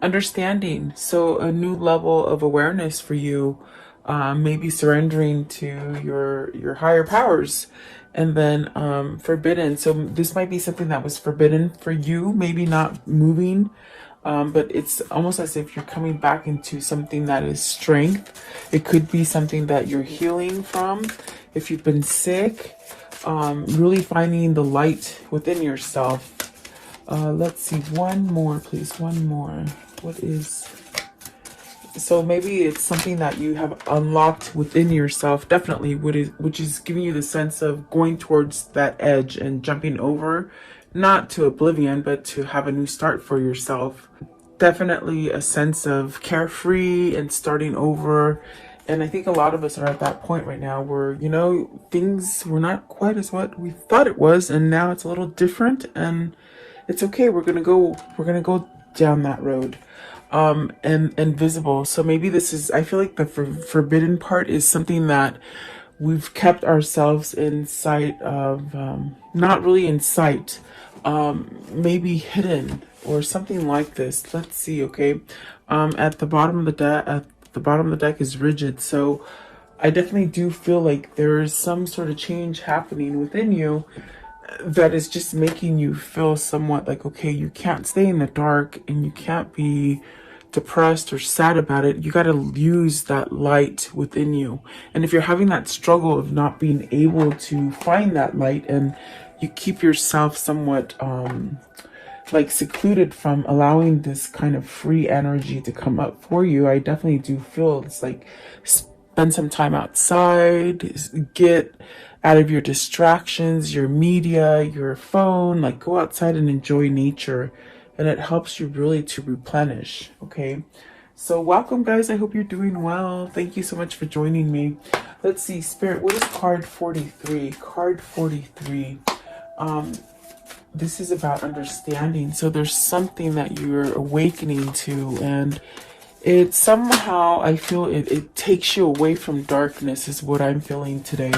Understanding. So a new level of awareness for you, maybe surrendering to your higher powers. And then forbidden. So this might be something that was forbidden for you, maybe not moving. But it's almost as if you're coming back into something that is strength. It could be something that you're healing from. If you've been sick, really finding the light within yourself. Let's see, one more, please. One more. What is... So maybe it's something that you have unlocked within yourself, definitely, which is giving you the sense of going towards that edge and jumping over, not to oblivion, but to have a new start for yourself. Definitely a sense of carefree and starting over. And I think a lot of us are at that point right now where, you know, things were not quite as what we thought it was, and now it's a little different, and it's okay. We're gonna go down that road. And visible. So maybe this is, I feel like the forbidden part is something that we've kept ourselves in sight of, not really in sight, maybe hidden or something like this. Let's see. Okay. At the bottom of the deck is rigid. So I definitely do feel like there is some sort of change happening within you that is just making you feel somewhat like, okay, you can't stay in the dark and you can't be depressed or sad about it. You got to use that light within you. And if you're having that struggle of not being able to find that light, and you keep yourself somewhat like secluded from allowing this kind of free energy to come up for you, I definitely do feel it's like spend some time outside, get out of your distractions, your media, your phone, like go outside and enjoy nature. And it helps you really to replenish. Okay. So welcome, guys. I hope you're doing well. Thank you so much for joining me. Let's see, Spirit, what is card 43? Card 43. This is about understanding. So there's something that you're awakening to, and it somehow, I feel it takes you away from darkness is what I'm feeling today.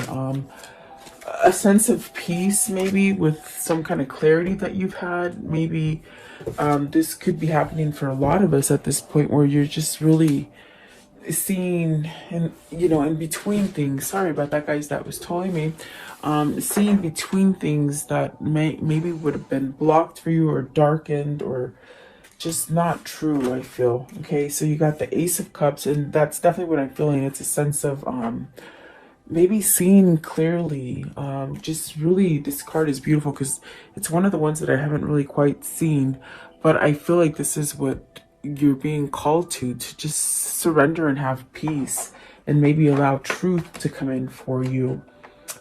A sense of peace, maybe, with some kind of clarity that you've had. Maybe this could be happening for a lot of us at this point, where you're just really seeing, and you know, in between things. Sorry about that, guys. That was totally me. Seeing between things that maybe would have been blocked for you, or darkened, or just not true, I feel. Okay, so you got the Ace of Cups, and that's definitely what I'm feeling. It's a sense of maybe seeing clearly. Just really, this card is beautiful because it's one of the ones that I haven't really quite seen, but I feel like this is what you're being called to just surrender and have peace, and maybe allow truth to come in for you,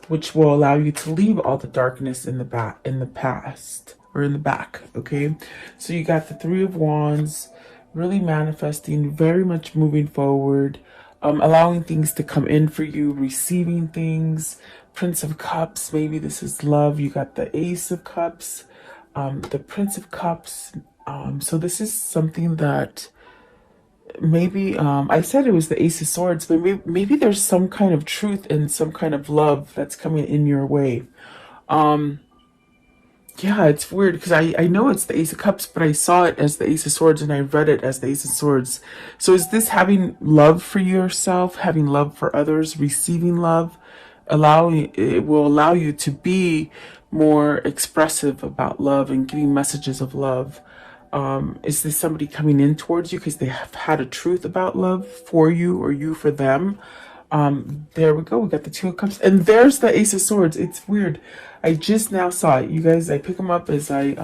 which will allow you to leave all the darkness in the past, or in the back. Okay, so you got the Three of Wands, really manifesting, very much moving forward, allowing things to come in for you, receiving things. Prince of Cups, maybe this is love. You got the Ace of Cups, the Prince of Cups. So this is something that maybe, I said it was the Ace of Swords, but maybe there's some kind of truth and some kind of love that's coming in your way. Yeah, it's weird because I know it's the Ace of Cups, but I saw it as the Ace of Swords and I read it as the Ace of Swords. So is this having love for yourself, having love for others, receiving love? It will allow you to be more expressive about love and giving messages of love. Is this somebody coming in towards you because they have had a truth about love for you, or you for them? There we go. We got the Two of Cups, and there's the Ace of Swords. It's weird. I just now saw it. You guys, I pick them up as I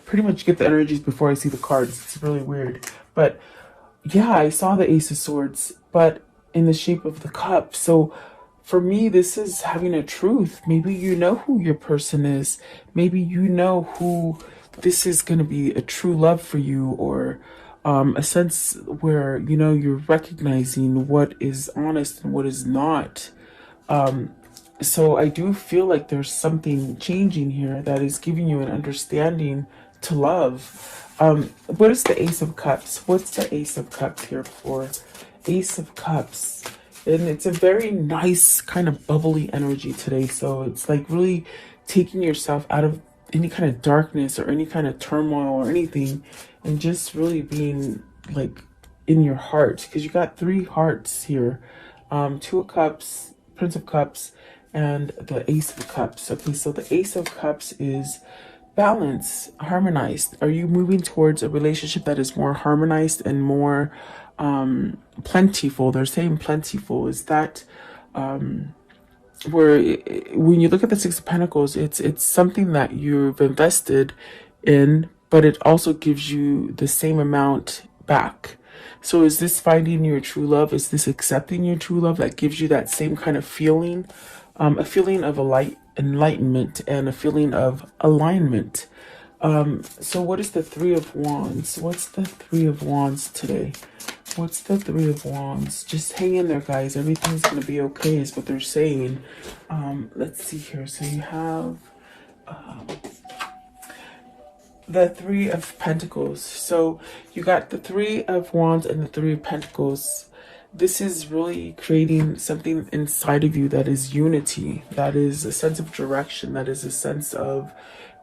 pretty much get the energies before I see the cards. It's really weird. But yeah, I saw the Ace of Swords, but in the shape of the cup. So for me, this is having a truth. Maybe you know who your person is. Maybe you know who this is going to be a true love for you, or a sense where, you know, you're recognizing what is honest and what is not. So I do feel like there's something changing here that is giving you an understanding to love. What is the Ace of Cups? What's the Ace of Cups here for? Ace of Cups. And it's a very nice kind of bubbly energy today. So it's like really taking yourself out of any kind of darkness or any kind of turmoil or anything, and just really being like in your heart, because you got three hearts here. Two of Cups, Prince of Cups, and the Ace of Cups. Okay, so the Ace of Cups is balance, harmonized. Are you moving towards a relationship that is more harmonized and more plentiful? They're saying plentiful. Is that where when you look at the Six of Pentacles, it's something that you've invested in, but it also gives you the same amount back. So is this finding your true love? Is this accepting your true love that gives you that same kind of feeling? A feeling of a light enlightenment and a feeling of alignment. So what is the Three of Wands? What's the Three of Wands today? What's the Three of Wands? Just hang in there, guys. Everything's going to be okay is what they're saying. Let's see here. So you have the Three of Pentacles. So you got the Three of Wands and the Three of Pentacles. This is really creating something inside of you that is unity, that is a sense of direction, that is a sense of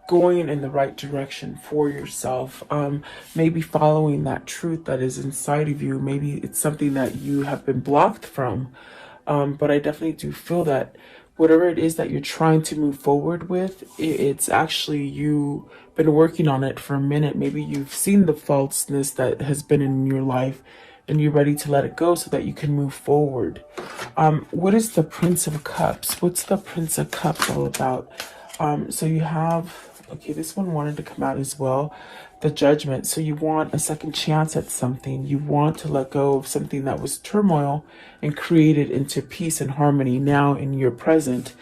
going in the right direction for yourself. Maybe following that truth that is inside of you. Maybe it's something that you have been blocked from. But I definitely do feel that whatever it is that you're trying to move forward with, it's actually you been working on it for a minute. Maybe you've seen the falseness that has been in your life and you're ready to let it go so that you can move forward. What is the Prince of Cups? What's the Prince of Cups all about? So you have, okay, this one wanted to come out as well. The Judgment. So you want a second chance at something. You want to let go of something that was turmoil and create it into peace and harmony now in your present.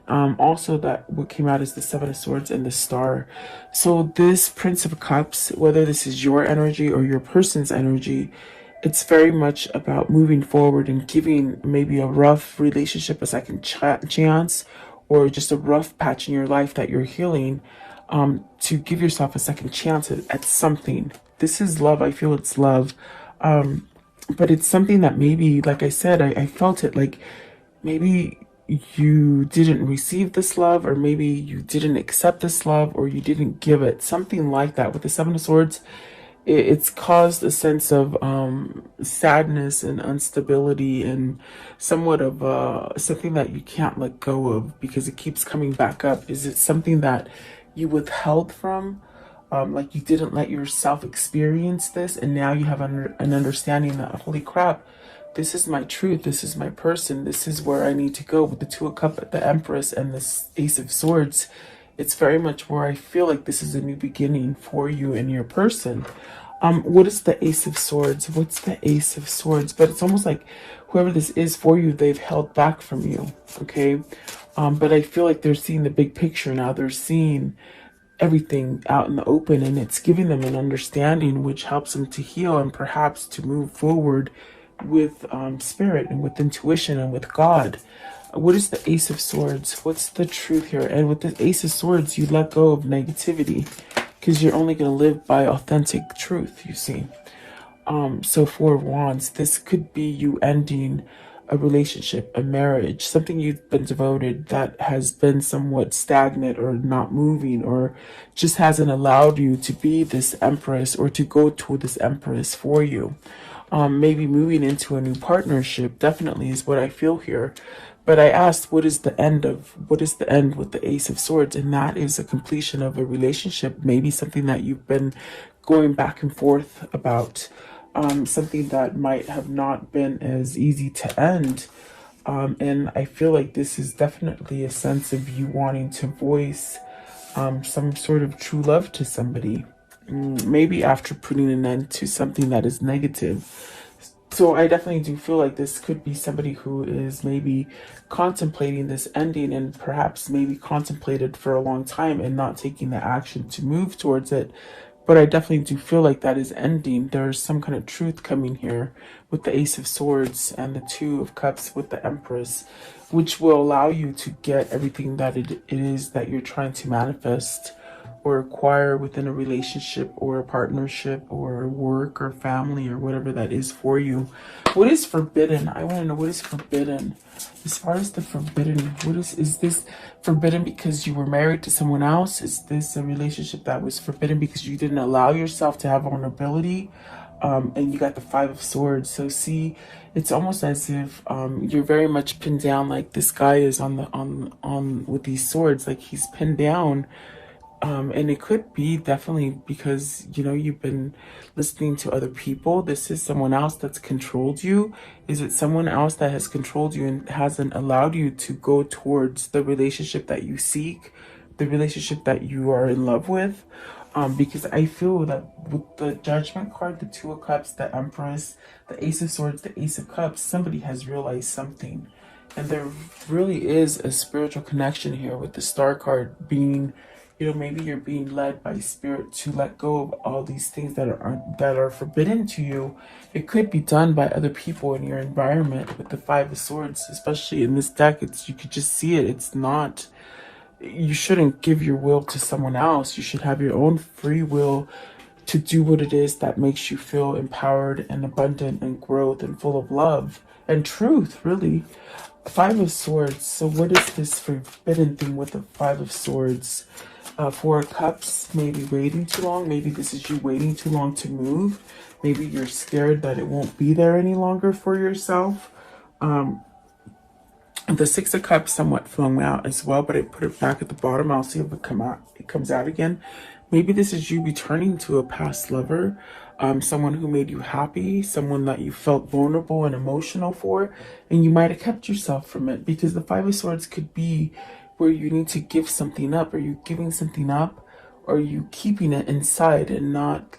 Also, that what came out is the Seven of Swords and the Star. So this Prince of Cups, whether this is your energy or your person's energy, it's very much about moving forward and giving maybe a rough relationship a second chance, or just a rough patch in your life that you're healing, to give yourself a second chance at something. This is love. I feel it's love. But it's something that maybe, like I said, I felt it like maybe you didn't receive this love, or maybe you didn't accept this love, or you didn't give it. Something like that. With the Seven of Swords, it's caused a sense of sadness and instability and somewhat of something that you can't let go of because it keeps coming back up. Is it something that you withheld from? Like you didn't let yourself experience this, and now you have an understanding that, holy crap, this is my truth, this is my person, this is where I need to go. With the Two of Cups, the Empress, and the Ace of Swords, it's very much where I feel like this is a new beginning for you and your person. What is the Ace of Swords? What's the Ace of Swords? But it's almost like whoever this is for you, they've held back from you, okay? But I feel like they're seeing the big picture now. They're seeing everything out in the open, and it's giving them an understanding which helps them to heal and perhaps to move forward with spirit and with intuition and with God. What is the Ace of Swords? What's the truth here? And with the Ace of Swords, you let go of negativity because you're only going to live by authentic truth, you see. So Four of Wands, this could be you ending a relationship, a marriage, something you've been devoted that has been somewhat stagnant or not moving, or just hasn't allowed you to be this Empress or to go to this Empress for you. Maybe moving into a new partnership definitely is what I feel here. But I asked, what is the end with the Ace of Swords? And that is a completion of a relationship, maybe something that you've been going back and forth about, something that might have not been as easy to end. And I feel like this is definitely a sense of you wanting to voice some sort of true love to somebody, maybe after putting an end to something that is negative. So I definitely do feel like this could be somebody who is maybe contemplating this ending, and perhaps maybe contemplated for a long time and not taking the action to move towards it. But I definitely do feel like that is ending. There's some kind of truth coming here with the Ace of Swords and the Two of Cups with the Empress, which will allow you to get everything that it is that you're trying to manifest or acquire within a relationship or a partnership or work or family or whatever that is for you. What is forbidden? I want to know what is forbidden. As far as the forbidden, what is this forbidden because you were married to someone else? Is this a relationship that was forbidden because you didn't allow yourself to have vulnerability? And you got the Five of Swords. So see, it's almost as if you're very much pinned down, like this guy is on with these swords, like he's pinned down. And it could be definitely because, you know, you've been listening to other people. This is someone else that's controlled you. Is it someone else that has controlled you and hasn't allowed you to go towards the relationship that you seek, the relationship that you are in love with? Because I feel that with the Judgment card, the Two of Cups, the Empress, the Ace of Swords, the Ace of Cups, somebody has realized something. And there really is a spiritual connection here with the Star card being, you know, maybe you're being led by spirit to let go of all these things that are forbidden to you. It could be done by other people in your environment. With the Five of Swords, especially in this deck, you could just see it. It's not, you shouldn't give your will to someone else. You should have your own free will to do what it is that makes you feel empowered and abundant and growth and full of love and truth, really. Five of Swords. So what is this forbidden thing with the Five of Swords? Four of Cups, maybe waiting too long. Maybe this is you waiting too long to move. Maybe you're scared that it won't be there any longer for yourself. The Six of Cups somewhat flung out as well, but I put it back at the bottom. I'll see if it comes out again. Maybe this is you returning to a past lover, someone who made you happy, someone that you felt vulnerable and emotional for, and you might have kept yourself from it, because the Five of Swords could be where you need to give something up. Are you giving something up? Or are you keeping it inside and not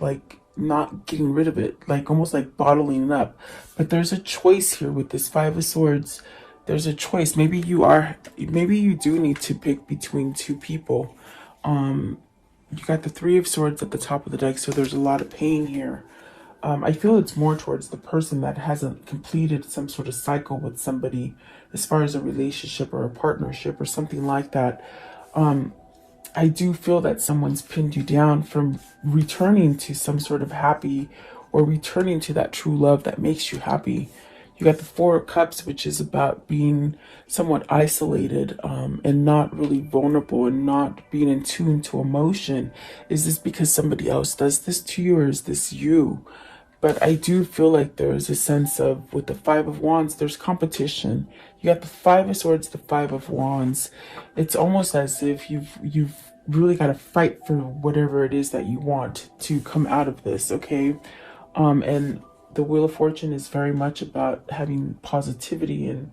getting rid of it, like almost like bottling it up? But there's a choice here with this Five of Swords. There's a choice. Maybe you do need to pick between two people. You got the Three of Swords at the top of the deck, so there's a lot of pain here. I feel it's more towards the person that hasn't completed some sort of cycle with somebody as far as a relationship or a partnership or something like that. I do feel that someone's pinned you down from returning to some sort of happy, or returning to that true love that makes you happy. You got the Four of Cups, which is about being somewhat isolated and not really vulnerable and not being in tune to emotion. Is this because somebody else does this to you, or is this you? But I do feel like there's a sense of, with the Five of Wands, there's competition. You got the Five of Swords, the Five of Wands. It's almost as if you've really got to fight for whatever it is that you want to come out of this, okay? And the Wheel of Fortune is very much about having positivity and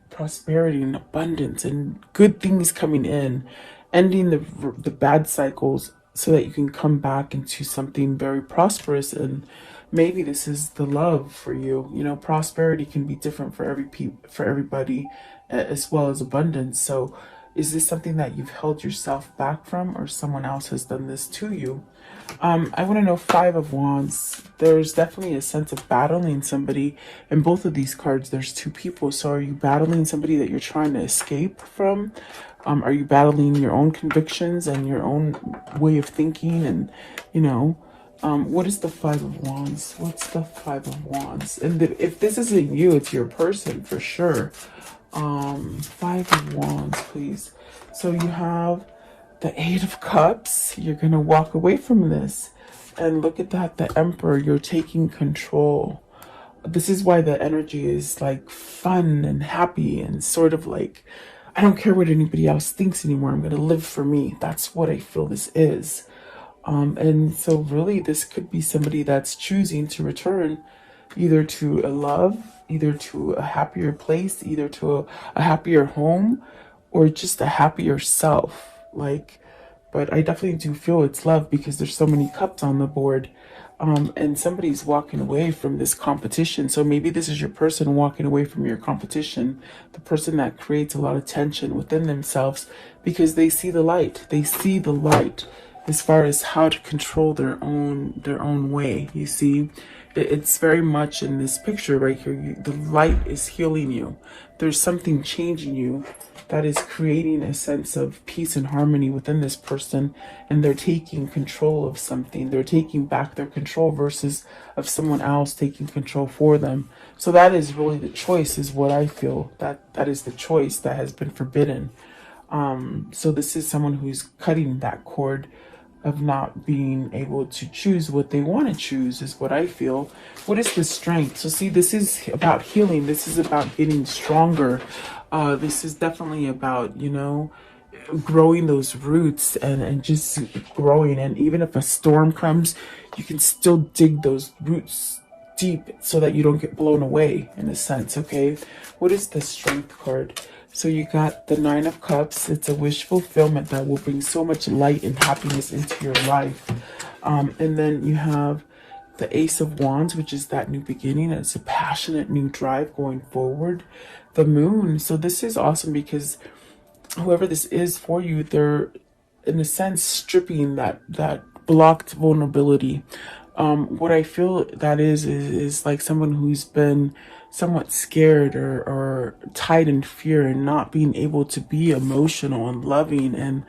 prosperity and abundance and good things coming in, ending the bad cycles so that you can come back into something very prosperous. And maybe this is the love for you. You know, prosperity can be different for everybody, as well as abundance. So is this something that you've held yourself back from, or someone else has done this to you? I want to know Five of Wands. There's definitely a sense of battling somebody. In both of these cards, there's two people. So are you battling somebody that you're trying to escape from? Are you battling your own convictions and your own way of thinking? And, you know, what is the Five of Wands? What's the Five of Wands? And if this isn't you, it's your person for sure. Five of Wands, please. So you have the Eight of Cups. You're going to walk away from this. And look at that, the Emperor. You're taking control. This is why the energy is like fun and happy and sort of like, I don't care what anybody else thinks anymore. I'm going to live for me. That's what I feel this is. And so really this could be somebody that's choosing to return either to a love, either to a happier place, either to a happier home, or just a happier self. But I definitely do feel it's love, because there's so many cups on the board. And somebody's walking away from this competition. So maybe this is your person walking away from your competition, the person that creates a lot of tension within themselves, because they see the light. They see the light. as far as how to control their own way. You see, it's very much in this picture right here. The light is healing you. There's something changing you that is creating a sense of peace and harmony within this person, and they're taking control of something. They're taking back their control versus of someone else taking control for them. So that is really the choice, is what I feel. That is the choice that has been forbidden. So this is someone who's cutting that cord of not being able to choose what they want to choose, is what I feel. What is the strength? So see, this is about healing. This is about getting stronger. This is definitely about, growing those roots and just growing. And even if a storm comes, you can still dig those roots deep so that you don't get blown away, in a sense. Okay, what is the strength card? So you got the Nine of Cups. It's a wish fulfillment that will bring so much light and happiness into your life. And then you have the Ace of Wands, which is that new beginning. It's a passionate new drive going forward. The Moon. So this is awesome because whoever this is for you, they're in a sense stripping that blocked vulnerability. What I feel that is like someone who's been somewhat scared or tied in fear and not being able to be emotional and loving. And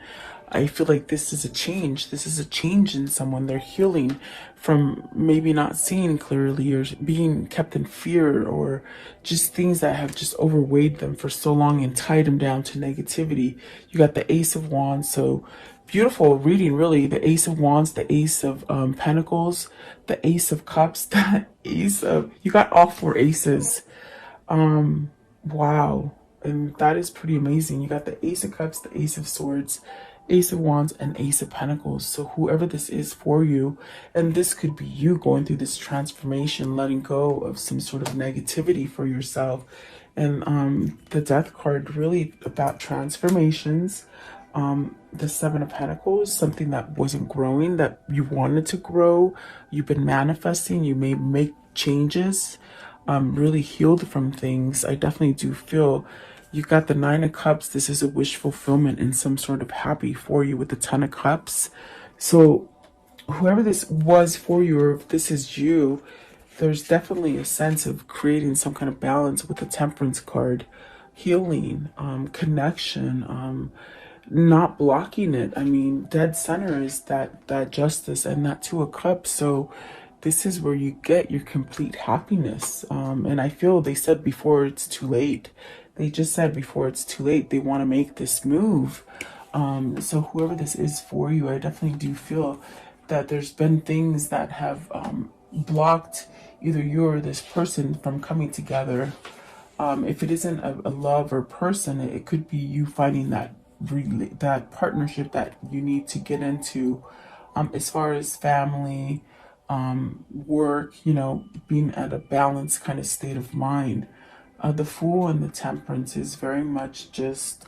I feel like this is a change. This is a change in someone. They're healing from maybe not seeing clearly or being kept in fear or just things that have just overweighed them for so long and tied them down to negativity. You got the Ace of Wands. So beautiful reading, really. The Ace of Wands, the Ace of Pentacles, the Ace of Cups, the Ace of... You got all four aces. Wow. And that is pretty amazing. You got the Ace of Cups, the Ace of Swords, Ace of Wands, and Ace of Pentacles. So whoever this is for you, and this could be you going through this transformation, letting go of some sort of negativity for yourself. And the Death card, really about transformations. The Seven of Pentacles, something that wasn't growing, that you wanted to grow. You've been manifesting. You may make changes. Really healed from things. I definitely do feel you got the Nine of Cups. This is a wish fulfillment and some sort of happy for you with the Ten of Cups. So whoever this was for you, or if this is you, there's definitely a sense of creating some kind of balance with the Temperance card. Healing, connection, not blocking it. I mean, dead center is that justice and that Two of Cups. So this is where you get your complete happiness. And I feel they said before it's too late. They just said before it's too late, they want to make this move. So whoever this is for you, I definitely do feel that there's been things that have blocked either you or this person from coming together. If it isn't a love or person, it could be you finding that partnership that you need to get into, as far as family, work, being at a balanced kind of state of mind. The Fool and the Temperance is very much just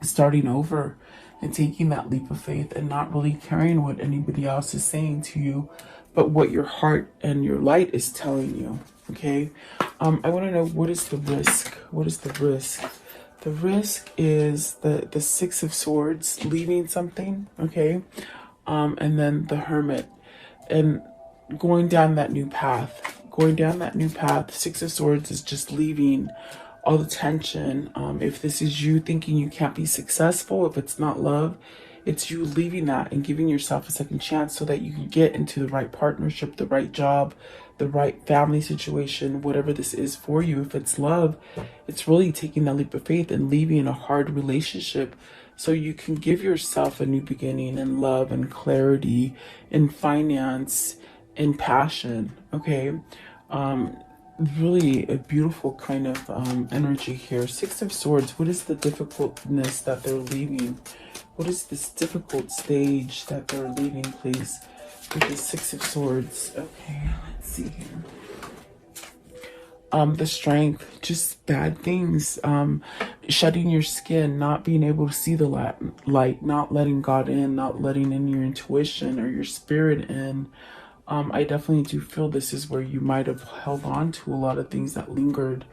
starting over and taking that leap of faith and not really caring what anybody else is saying to you, but what your heart and your light is telling you. Okay. I want to know, what is the risk? What is the risk? The risk is the Six of Swords, leaving something. Okay. And then the Hermit, and going down that new path. Going down that new path. Six of Swords is just leaving all the tension. If this is you thinking you can't be successful, if it's not love, it's you leaving that and giving yourself a second chance so that you can get into the right partnership, the right job, the right family situation, whatever this is for you. If it's love, it's really taking that leap of faith and leaving a hard relationship so you can give yourself a new beginning in love and clarity, in finance, in passion. Okay. Really a beautiful kind of energy here. Six of Swords. What is the difficultness that they're leaving? What is this difficult stage that they're leaving, please? With the Six of Swords. Okay, let's see here. The Strength, just bad things, shutting your skin, not being able to see the light, not letting God in, not letting in your intuition or your spirit in. I definitely do feel this is where you might have held on to a lot of things that lingered.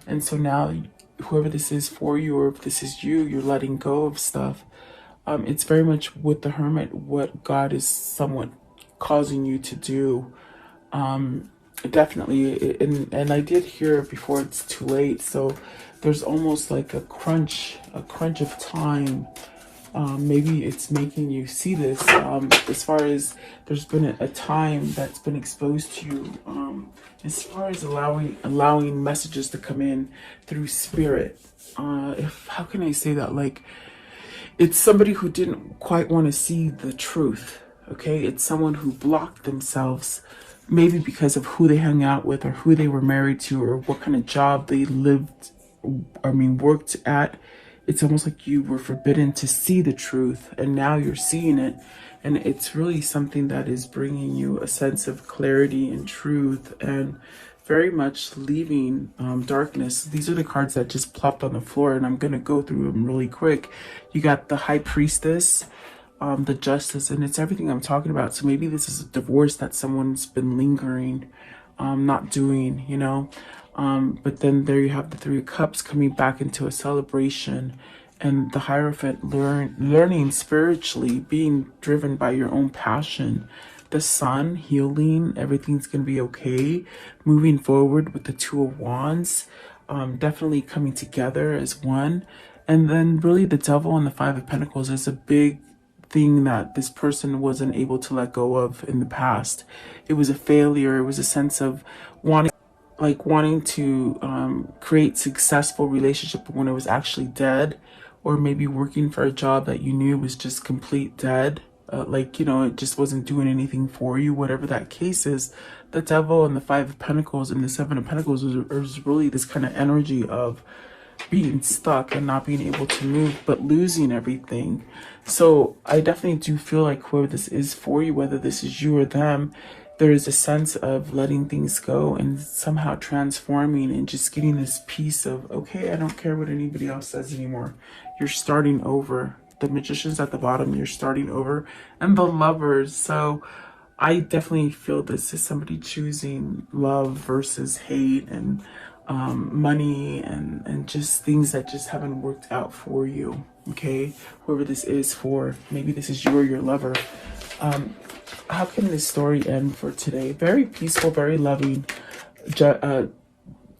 And so now, whoever this is for you, or if this is you, you're letting go of stuff. It's very much with the Hermit what God is somewhat causing you to do. Definitely, and I did hear before it's too late, so there's almost like a crunch of time. Maybe it's making you see this, as far as there's been a time that's been exposed to you, as far as allowing messages to come in through spirit. If how can I say that? Like, it's somebody who didn't quite want to see the truth. Okay, it's someone who blocked themselves, maybe because of who they hung out with, or who they were married to, or what kind of job they worked at. It's almost like you were forbidden to see the truth, and now you're seeing it. And it's really something that is bringing you a sense of clarity and truth, and very much leaving darkness. These are the cards that just plopped on the floor, and I'm going to go through them really quick. You got the High Priestess, the Justice, and it's everything I'm talking about. So maybe this is a divorce that someone's been lingering, not doing, you know. But then there you have the Three of Cups coming back into a celebration, and the Hierophant learning spiritually, being driven by your own passion. The Sun, healing, everything's going to be okay. Moving forward with the Two of Wands, definitely coming together as one. And then really the Devil and the Five of Pentacles is a big thing that this person wasn't able to let go of in the past. It was a failure. It was a sense of wanting to create successful relationship when it was actually dead, or maybe working for a job that you knew was just complete dead. It just wasn't doing anything for you, whatever that case is. The Devil and the Five of Pentacles and the Seven of Pentacles is really this kind of energy of being stuck and not being able to move, but losing everything. So I definitely do feel like whoever this is for you, whether this is you or them, there is a sense of letting things go and somehow transforming and just getting this piece of, okay, I don't care what anybody else says anymore. You're starting over. The Magician's at the bottom, you're starting over. And the Lovers. So I definitely feel this is somebody choosing love versus hate, and money, and just things that just haven't worked out for you. Okay, whoever this is for, maybe this is you or your lover. How can this story end for today? Very peaceful, very loving.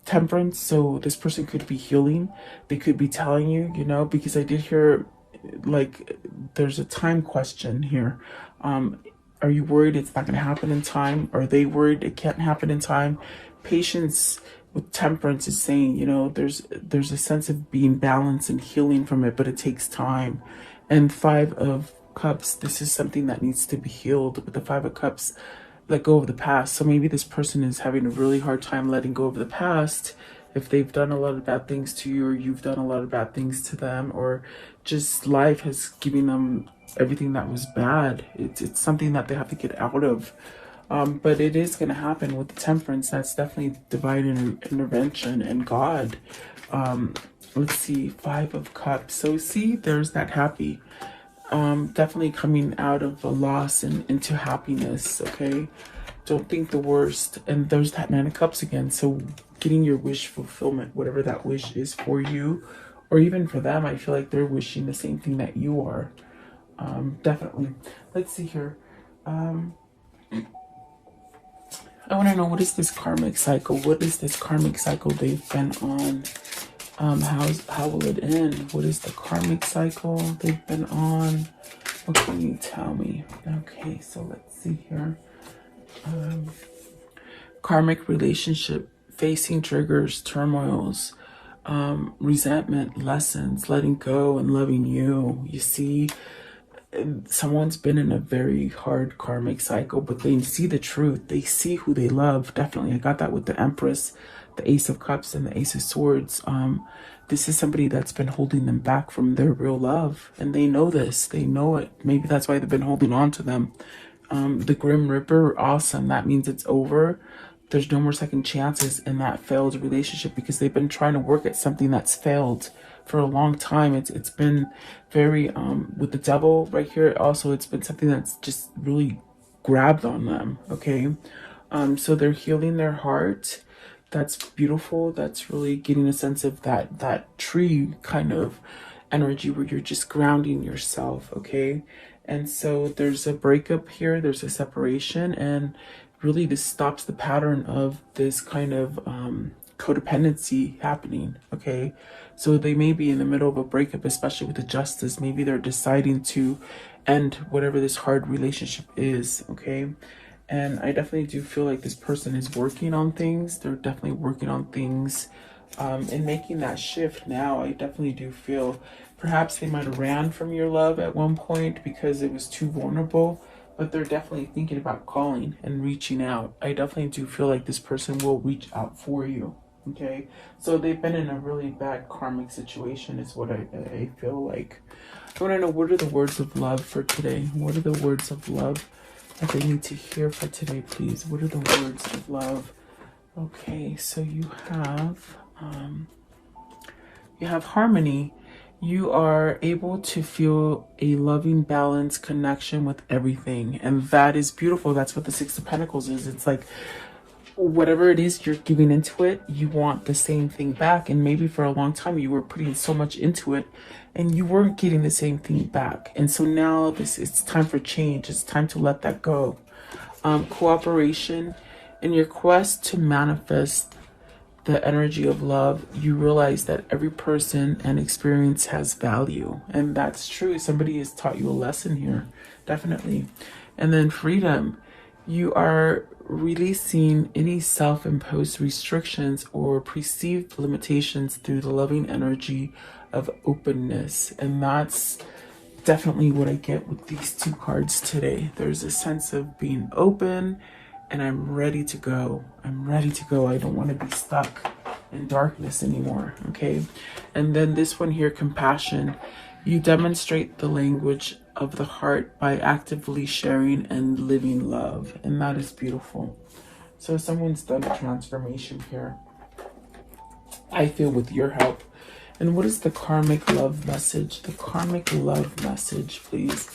Temperance. So this person could be healing. They could be telling you, because I did hear, like, there's a time question here. Are you worried it's not going to happen in time? Are they worried it can't happen in time? Patience with Temperance is saying, there's a sense of being balanced and healing from it, but it takes time. And Five of Cups, this is something that needs to be healed. With the Five of Cups, let go of the past. So maybe this person is having a really hard time letting go of the past, if they've done a lot of bad things to you, or you've done a lot of bad things to them, or just life has given them everything that was bad. It's something that they have to get out of. But it is going to happen with the Temperance. That's definitely divine intervention and God. Let's see, Five of Cups. So see, there's that happy. Definitely coming out of a loss and into happiness, okay? Don't think the worst. And there's that Nine of Cups again. So getting your wish fulfillment, whatever that wish is for you, or even for them, I feel like they're wishing the same thing that you are. Definitely. Let's see here. I want to know, what is this karmic cycle? What is this karmic cycle they've been on? How will it end? What is the karmic cycle they've been on? What can you tell me? Okay, so let's see here. Karmic relationship, facing triggers, turmoils, resentment, lessons, letting go and loving you. You see, someone's been in a very hard karmic cycle, but they see the truth. They see who they love. Definitely. I got that with the Empress, the Ace of Cups, and the Ace of Swords. This is somebody that's been holding them back from their real love, and they know this. They know it. Maybe that's why they've been holding on to them. The Grim Reaper, awesome. That means it's over. There's no more second chances in that failed relationship, because they've been trying to work at something that's failed for a long time. It's been very with the Devil right here. Also, it's been something that's just really grabbed on them. Okay, so they're healing their heart. That's beautiful. That's really getting a sense of that tree kind of energy where you're just grounding yourself, okay? And so there's a breakup here, there's a separation, and really this stops the pattern of this kind of codependency happening, okay? So they may be in the middle of a breakup, especially with the justice. Maybe they're deciding to end whatever this hard relationship is, okay? And I definitely do feel like this person is working on things. They're definitely working on things and making that shift now. I definitely do feel perhaps they might have ran from your love at one point because it was too vulnerable, but they're definitely thinking about calling and reaching out. I definitely do feel like this person will reach out for you. Okay, so they've been in a really bad karmic situation is what I feel like. I want to know, what are the words of love for today? What are the words of love that they need to hear for today, please? What are the words of love? Okay, so you have harmony. You are able to feel a loving, balanced connection with everything, and that is beautiful. That's what the Six of Pentacles is. It's like whatever it is you're giving into it, you want the same thing back. And maybe for a long time you were putting so much into it and you weren't getting the same thing back. And so now it's time for change. It's time to let that go. Cooperation. In your quest to manifest the energy of love, you realize that every person and experience has value. And that's true. Somebody has taught you a lesson here. Definitely. And then freedom. You are releasing any self-imposed restrictions or perceived limitations through the loving energy of openness. And that's definitely what I get with these two cards today. There's a sense of being open, and I'm ready to go. I'm ready to go. I don't want to be stuck in darkness anymore, okay? And then this one here, compassion. You demonstrate the language of the heart by actively sharing and living love. And that is beautiful. So someone's done a transformation here, I feel, with your help. And what is the karmic love message? The karmic love message, please.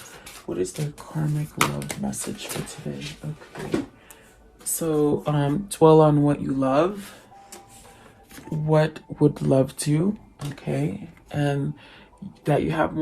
What is the karmic love message for today? Okay. So dwell on what you love. What would love do? Okay. And that you have